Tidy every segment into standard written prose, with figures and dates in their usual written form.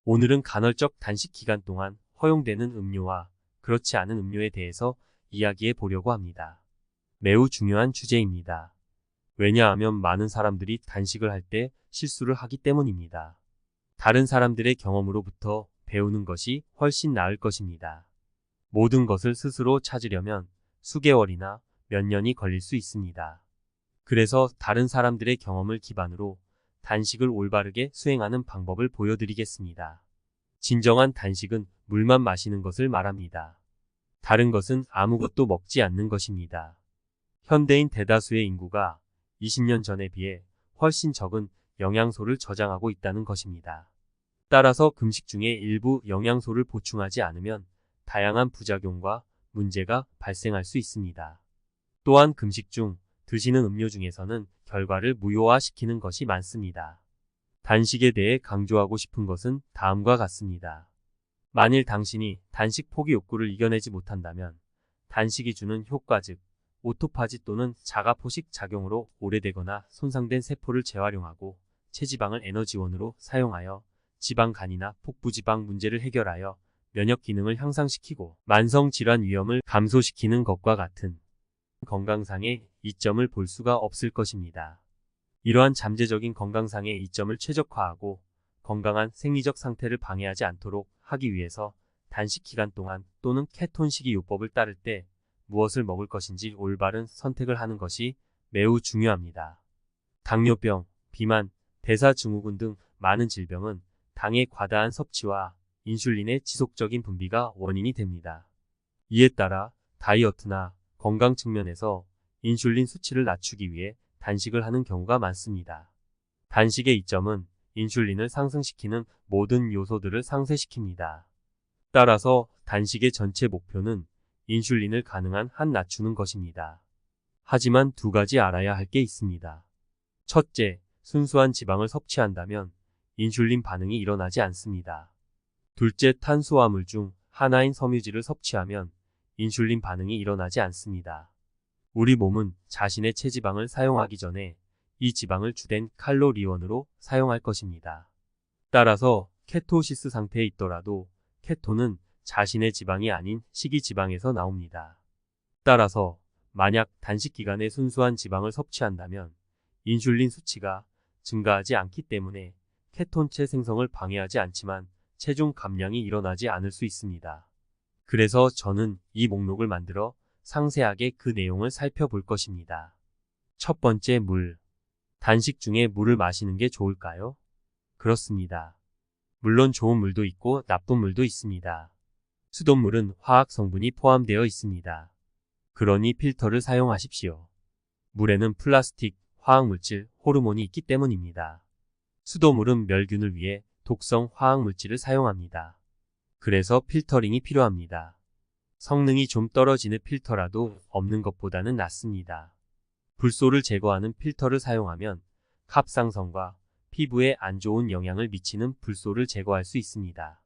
오늘은 간헐적 단식 기간 동안 허용되는 음료와 그렇지 않은 음료에 대해서 이야기해 보려고 합니다. 매우 중요한 주제입니다. 왜냐하면 많은 사람들이 단식을 할 때 실수를 하기 때문입니다. 다른 사람들의 경험으로부터 배우는 것이 훨씬 나을 것입니다. 모든 것을 스스로 찾으려면 수개월이나 몇 년이 걸릴 수 있습니다. 그래서 다른 사람들의 경험을 기반으로 단식을 올바르게 수행하는 방법을 보여드리겠습니다. 진정한 단식은 물만 마시는 것을 말합니다. 다른 것은 아무것도 먹지 않는 것입니다. 현대인 대다수의 인구가 20년 전에 비해 훨씬 적은 영양소를 저장하고 있다는 것입니다. 따라서 금식 중에 일부 영양소를 보충하지 않으면 다양한 부작용과 문제가 발생할 수 있습니다. 또한 금식 중 드시는 음료 중에서는 결과를 무효화시키는 것이 많습니다. 단식에 대해 강조하고 싶은 것은 다음과 같습니다. 만일 당신이 단식 포기 욕구를 이겨내지 못한다면 단식이 주는 효과 즉 오토파지 또는 자가포식 작용으로 오래되거나 손상된 세포를 재활용하고 체지방을 에너지원으로 사용하여 지방간이나 복부지방 문제를 해결하여 면역 기능을 향상시키고 만성질환 위험을 감소시키는 것과 같은 건강상의 이점을 볼 수가 없을 것입니다. 이러한 잠재적인 건강상의 이점을 최적화하고 건강한 생리적 상태를 방해하지 않도록 하기 위해서 단식 기간 동안 또는 케톤식이 요법을 따를 때 무엇을 먹을 것인지 올바른 선택을 하는 것이 매우 중요합니다. 당뇨병, 비만, 대사증후군 등 많은 질병은 당의 과다한 섭취와 인슐린의 지속적인 분비가 원인이 됩니다. 이에 따라 다이어트나 건강 측면에서 인슐린 수치를 낮추기 위해 단식을 하는 경우가 많습니다. 단식의 이점은 인슐린을 상승시키는 모든 요소들을 상쇄시킵니다. 따라서 단식의 전체 목표는 인슐린을 가능한 한 낮추는 것입니다. 하지만 두 가지 알아야 할 게 있습니다. 첫째, 순수한 지방을 섭취한다면 인슐린 반응이 일어나지 않습니다. 둘째, 탄수화물 중 하나인 섬유질을 섭취하면 인슐린 반응이 일어나지 않습니다. 우리 몸은 자신의 체지방을 사용하기 전에 이 지방을 주된 칼로리원으로 사용할 것입니다. 따라서 케토시스 상태에 있더라도 케톤은 자신의 지방이 아닌 식이지방에서 나옵니다. 따라서 만약 단식 기간에 순수한 지방을 섭취한다면 인슐린 수치가 증가하지 않기 때문에 케톤체 생성을 방해하지 않지만 체중 감량이 일어나지 않을 수 있습니다. 그래서 저는 이 목록을 만들어 상세하게 그 내용을 살펴볼 것입니다. 첫 번째, 물. 단식 중에 물을 마시는 게 좋을까요? 그렇습니다. 물론 좋은 물도 있고 나쁜 물도 있습니다. 수돗물은 화학 성분이 포함되어 있습니다. 그러니 필터를 사용하십시오. 물에는 플라스틱, 화학물질, 호르몬이 있기 때문입니다. 수돗물은 멸균을 위해 독성 화학물질을 사용합니다. 그래서 필터링이 필요합니다. 성능이 좀 떨어지는 필터라도 없는 것보다는 낫습니다. 불소를 제거하는 필터를 사용하면 갑상선과 피부에 안 좋은 영향을 미치는 불소를 제거할 수 있습니다.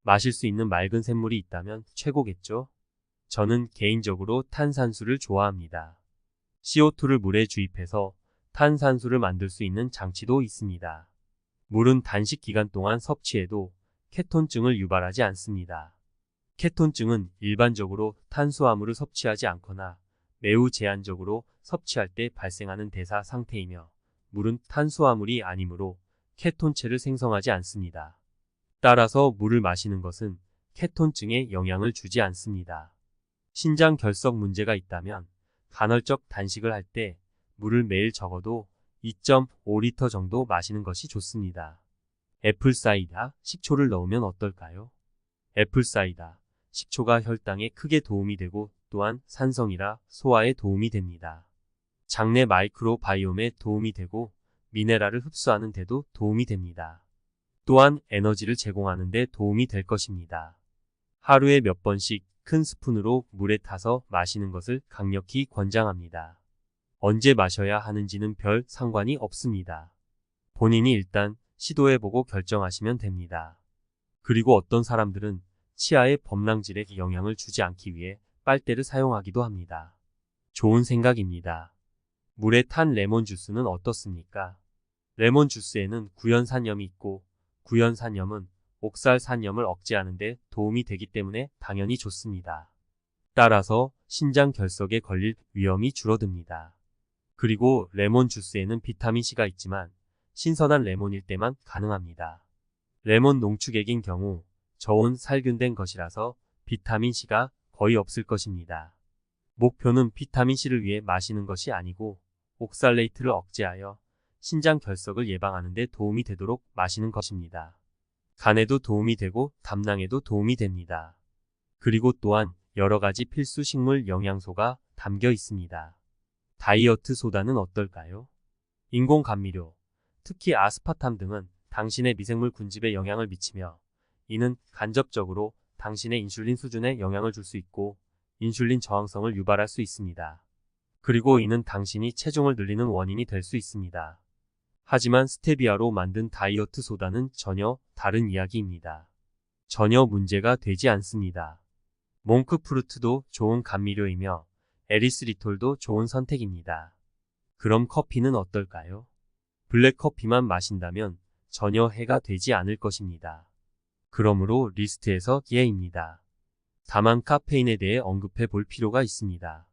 마실 수 있는 맑은 샘물이 있다면 최고겠죠? 저는 개인적으로 탄산수를 좋아합니다. CO2를 물에 주입해서 탄산수를 만들 수 있는 장치도 있습니다. 물은 단식 기간 동안 섭취해도 케톤증을 유발하지 않습니다. 케톤증은 일반적으로 탄수화물을 섭취하지 않거나 매우 제한적으로 섭취할 때 발생하는 대사 상태이며 물은 탄수화물이 아니므로 케톤체를 생성하지 않습니다. 따라서 물을 마시는 것은 케톤증에 영향을 주지 않습니다. 신장 결석 문제가 있다면 간헐적 단식을 할 때 물을 매일 적어도 2.5리터 정도 마시는 것이 좋습니다. 애플사이다, 식초를 넣으면 어떨까요? 애플사이다, 식초가 혈당에 크게 도움이 되고 또한 산성이라 소화에 도움이 됩니다. 장내 마이크로바이옴에 도움이 되고 미네랄을 흡수하는 데도 도움이 됩니다. 또한 에너지를 제공하는 데 도움이 될 것입니다. 하루에 몇 번씩 큰 스푼으로 물에 타서 마시는 것을 강력히 권장합니다. 언제 마셔야 하는지는 별 상관이 없습니다. 본인이 일단 시도해보고 결정하시면 됩니다. 그리고 어떤 사람들은 치아의 범랑질에 영향을 주지 않기 위해 빨대를 사용하기도 합니다. 좋은 생각입니다. 물에 탄 레몬 주스는 어떻습니까? 레몬 주스에는 구연산염이 있고 구연산염은 옥살산염을 억제하는 데 도움이 되기 때문에 당연히 좋습니다. 따라서 신장 결석에 걸릴 위험이 줄어듭니다. 그리고 레몬 주스에는 비타민C가 있지만 신선한 레몬일 때만 가능합니다. 레몬 농축액인 경우 저온 살균된 것이라서 비타민C가 거의 없을 것입니다. 목표는 비타민C를 위해 마시는 것이 아니고 옥살레이트를 억제하여 신장 결석을 예방하는 데 도움이 되도록 마시는 것입니다. 간에도 도움이 되고 담낭에도 도움이 됩니다. 그리고 또한 여러 가지 필수 식물 영양소가 담겨 있습니다. 다이어트 소다는 어떨까요? 인공 감미료, 특히 아스파탐 등은 당신의 미생물 군집에 영향을 미치며 이는 간접적으로 당신의 인슐린 수준에 영향을 줄 수 있고 인슐린 저항성을 유발할 수 있습니다. 그리고 이는 당신이 체중을 늘리는 원인이 될 수 있습니다. 하지만 스테비아로 만든 다이어트 소다는 전혀 다른 이야기입니다. 전혀 문제가 되지 않습니다. 몽크프루트도 좋은 감미료이며 에리스리톨도 좋은 선택입니다. 그럼 커피는 어떨까요? 블랙커피만 마신다면 전혀 해가 되지 않을 것입니다. 그러므로 리스트에서 예입니다. 다만 카페인에 대해 언급해 볼 필요가 있습니다.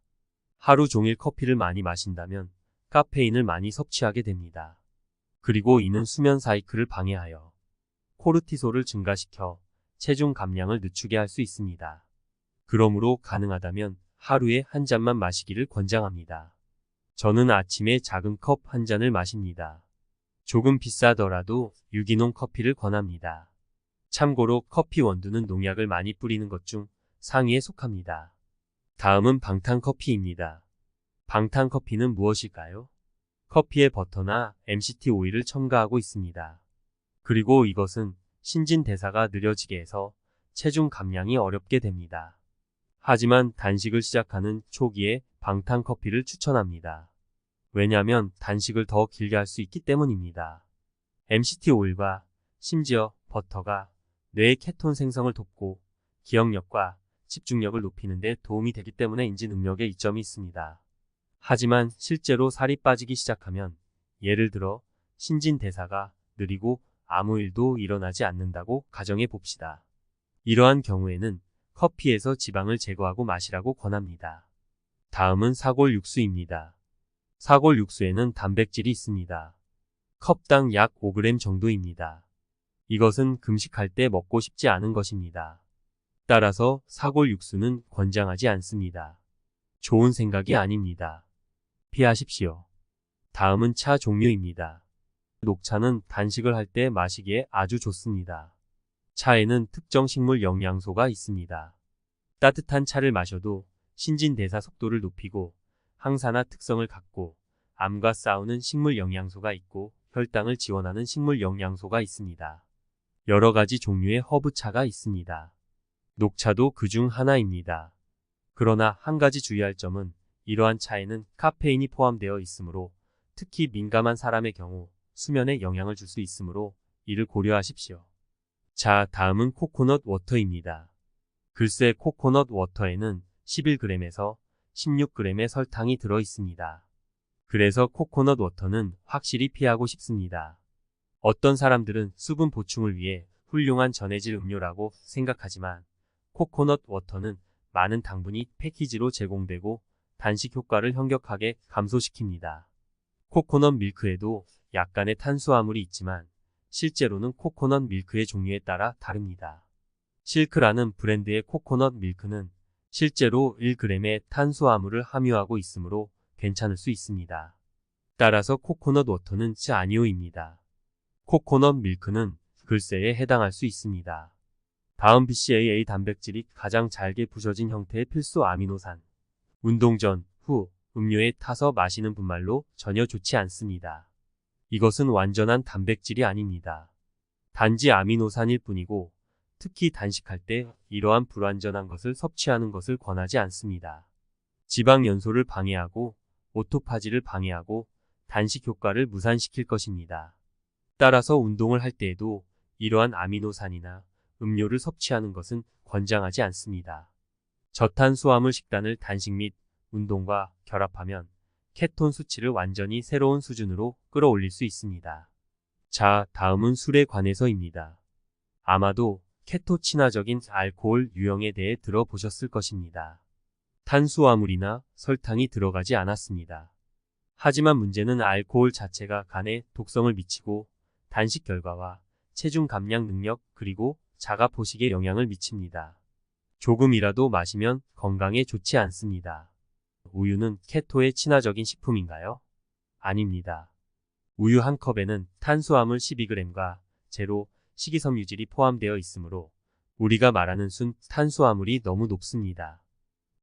하루 종일 커피를 많이 마신다면 카페인을 많이 섭취하게 됩니다. 그리고 이는 수면 사이클을 방해하여 코르티솔을 증가시켜 체중 감량을 늦추게 할 수 있습니다. 그러므로 가능하다면 하루에 한 잔만 마시기를 권장합니다. 저는 아침에 작은 컵 한 잔을 마십니다. 조금 비싸더라도 유기농 커피를 권합니다. 참고로 커피 원두는 농약을 많이 뿌리는 것 중 상위에 속합니다. 다음은 방탄커피입니다. 방탄커피는 무엇일까요? 커피에 버터나 MCT 오일을 첨가하고 있습니다. 그리고 이것은 신진대사가 느려지게 해서 체중 감량이 어렵게 됩니다. 하지만 단식을 시작하는 초기에 방탄커피를 추천합니다. 왜냐하면 단식을 더 길게 할 수 있기 때문입니다. MCT 오일과 심지어 버터가 뇌의 케톤 생성을 돕고 기억력과 집중력을 높이는 데 도움이 되기 때문에 인지 능력에 이점이 있습니다. 하지만 실제로 살이 빠지기 시작하면 예를 들어 신진대사가 느리고 아무 일도 일어나지 않는다고 가정해 봅시다. 이러한 경우에는 커피에서 지방을 제거하고 마시라고 권합니다. 다음은 사골 육수입니다. 사골 육수에는 단백질이 있습니다. 컵당 약 5g 정도입니다. 이것은 금식할 때 먹고 싶지 않은 것입니다. 따라서 사골 육수는 권장하지 않습니다. 좋은 생각이 아닙니다. 피하십시오. 다음은 차 종류입니다. 녹차는 단식을 할 때 마시기에 아주 좋습니다. 차에는 특정 식물 영양소가 있습니다. 따뜻한 차를 마셔도 신진대사 속도를 높이고 항산화 특성을 갖고 암과 싸우는 식물 영양소가 있고 혈당을 지원하는 식물 영양소가 있습니다. 여러 가지 종류의 허브차가 있습니다. 녹차도 그중 하나입니다. 그러나 한 가지 주의할 점은 이러한 차에는 카페인이 포함되어 있으므로 특히 민감한 사람의 경우 수면에 영향을 줄 수 있으므로 이를 고려하십시오. 자, 다음은 코코넛 워터입니다. 글쎄 코코넛 워터에는 11g에서 16g의 설탕이 들어 있습니다. 그래서 코코넛 워터는 확실히 피하고 싶습니다. 어떤 사람들은 수분 보충을 위해 훌륭한 전해질 음료라고 생각하지만 코코넛 워터는 많은 당분이 패키지로 제공되고 단식 효과를 현격하게 감소시킵니다. 코코넛 밀크에도 약간의 탄수화물이 있지만 실제로는 코코넛 밀크의 종류에 따라 다릅니다. 실크라는 브랜드의 코코넛 밀크는 실제로 1g의 탄수화물을 함유하고 있으므로 괜찮을 수 있습니다. 따라서 코코넛 워터는 아니오입니다. 코코넛 밀크는 글쎄에 해당할 수 있습니다. 다음 BCAA 단백질이 가장 잘게 부서진 형태의 필수 아미노산. 운동 전, 후, 음료에 타서 마시는 분말로 전혀 좋지 않습니다. 이것은 완전한 단백질이 아닙니다. 단지 아미노산일 뿐이고 특히 단식할 때 이러한 불완전한 것을 섭취하는 것을 권하지 않습니다. 지방 연소를 방해하고 오토파지를 방해하고 단식 효과를 무산시킬 것입니다. 따라서 운동을 할 때에도 이러한 아미노산이나 음료를 섭취하는 것은 권장하지 않습니다. 저탄수화물 식단을 단식 및 운동과 결합하면 케톤 수치를 완전히 새로운 수준으로 끌어올릴 수 있습니다. 자, 다음은 술에 관해서입니다. 아마도 케토 친화적인 알코올 유형에 대해 들어보셨을 것입니다. 탄수화물이나 설탕이 들어가지 않았습니다. 하지만 문제는 알코올 자체가 간에 독성을 미치고 단식 결과와 체중 감량 능력 그리고 자가 포식에 영향을 미칩니다. 조금이라도 마시면 건강에 좋지 않습니다. 우유는 케토에 친화적인 식품인가요? 아닙니다. 우유 한 컵에는 탄수화물 12g과 제로 식이섬유질이 포함되어 있으므로 우리가 말하는 순 탄수화물이 너무 높습니다.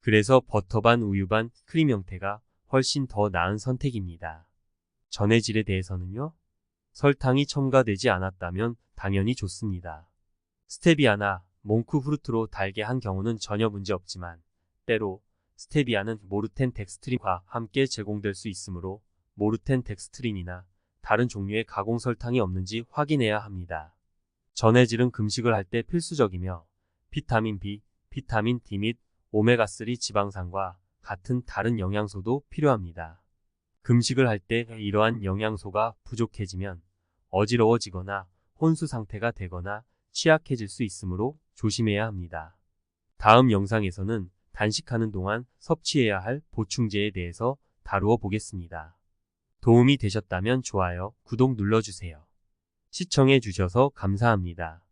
그래서 버터 반 우유 반 크림 형태가 훨씬 더 나은 선택입니다. 전해질에 대해서는요? 설탕이 첨가되지 않았다면 당연히 좋습니다. 스테비아나 몽크 후르트로 달게 한 경우는 전혀 문제 없지만 때로 스테비아는 모르텐 덱스트린과 함께 제공될 수 있으므로 모르텐 덱스트린이나 다른 종류의 가공 설탕이 없는지 확인해야 합니다. 전해질은 금식을 할 때 필수적이며 비타민 B, 비타민 D 및 오메가3 지방산과 같은 다른 영양소도 필요합니다. 금식을 할 때 이러한 영양소가 부족해지면 어지러워지거나 혼수 상태가 되거나 취약해질 수 있으므로 조심해야 합니다. 다음 영상에서는 단식하는 동안 섭취해야 할 보충제에 대해서 다루어 보겠습니다. 도움이 되셨다면 좋아요, 구독 눌러주세요. 시청해 주셔서 감사합니다.